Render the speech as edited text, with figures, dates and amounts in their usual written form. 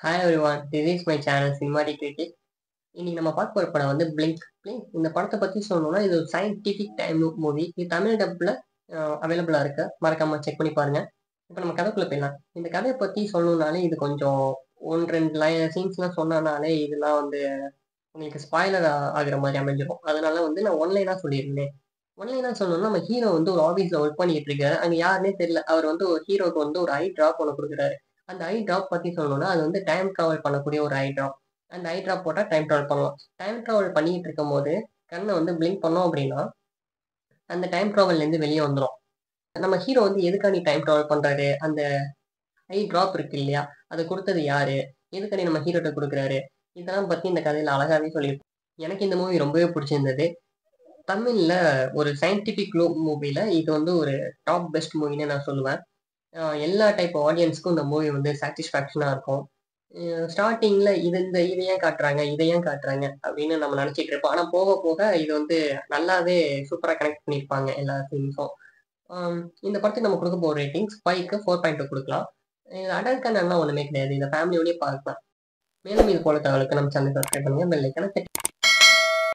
Hi everyone, this is my channel cinematic critic. இன்னைக்கு நம்ம பார்க்க போகிற படம் வந்து பிளிங்க். இந்த படத்தை பற்றி சொல்லணும்னா இது ஒரு சயின்டிஃபிக் டைம் மூவி. இது தமிழ் டப்பில் அவைலபிளாக இருக்கு. மறக்காம செக் பண்ணி பாருங்க. இப்போ நம்ம கதைக்குள்ளே போயிடலாம். இந்த கதையை பற்றி சொல்லணும்னாலே இது கொஞ்சம் ஒன்று ரெண்டு சீன்ஸ்லாம் சொன்னனாலே இதெல்லாம் வந்து உங்களுக்கு ஸ்பாய்லர் ஆகிற மாதிரி அமைஞ்சிடும். அதனால வந்து நான் ஒன்லைனாக சொல்லியிருந்தேன். ஒன்லைனாக சொல்லணும்னா நம்ம ஹீரோ வந்து ஒரு ஆஃபீஸில் ஒர்க் பண்ணிட்டு இருக்காரு. அங்கே யாருன்னே தெரியல. அவர் வந்து ஒரு ஹீரோக்கு வந்து ஒரு ஐ ட்ராப் ஒன்று கொடுக்குறாரு. அந்த ஐ ட்ராப் பற்றி சொல்லணும்னா அது வந்து டைம் ட்ராவல் பண்ணக்கூடிய ஒரு ஐ ட்ராப். அந்த ஐ ட்ராப் போட்டால் டைம் ட்ராவல் பண்ணலாம். டைம் ட்ராவல் பண்ணிட்டு இருக்கும் போது கண்ணை வந்து பிளிங்க் பண்ணோம் அப்படின்னா அந்த டைம் ட்ராவல்லேருந்து வெளியே வந்துடும். நம்ம ஹீரோ வந்து எதுக்காண்டி டைம் ட்ராவல் பண்ணுறாரு, அந்த ஐ ட்ராப் இருக்கு இல்லையா, அதை கொடுத்தது யாரு, எதுக்காண்டி நம்ம ஹீரோட்ட கொடுக்குறாரு, இதெல்லாம் பற்றி இந்த கதையில் அழகாவே சொல்லியிருக்கோம். எனக்கு இந்த மூவி ரொம்பவே பிடிச்சிருந்தது. தமிழில் ஒரு சயின்டிஃபிக் மூவியில் இது வந்து ஒரு டாப் பெஸ்ட் மூவின்னு நான் சொல்லுவேன். எல்லா டைப் ஆடியன்ஸ்க்கும் இந்த மூவி வந்து சாட்டிஸ்ஃபேக்ஷனாக இருக்கும். ஸ்டார்டிங்கில் இதை ஏன் காட்டுறாங்க, இதை ஏன் காட்டுறாங்க அப்படின்னு நம்ம நினச்சிட்டு இருப்போம். ஆனால் போக போக இது வந்து நல்லாவே சூப்பராக கனெக்ட் பண்ணியிருப்பாங்க எல்லா சீன்ஸும். இந்த படத்துக்கு நம்ம கொடுக்க போகிற ரேட்டிங்ஸ் 5க்கு 4.2 கொடுக்கலாம். இது அடல்ட் கண்டென்ட்லாம் ஒன்றுமே கிடையாது. இந்த ஃபேமிலியோடய பார்க்கலாம். மேலும் இது போல தகவலுக்கு நம்ம சேனல் சப்ஸ்கிரைப் பண்ணுங்கள். பெல் ஐக்கானை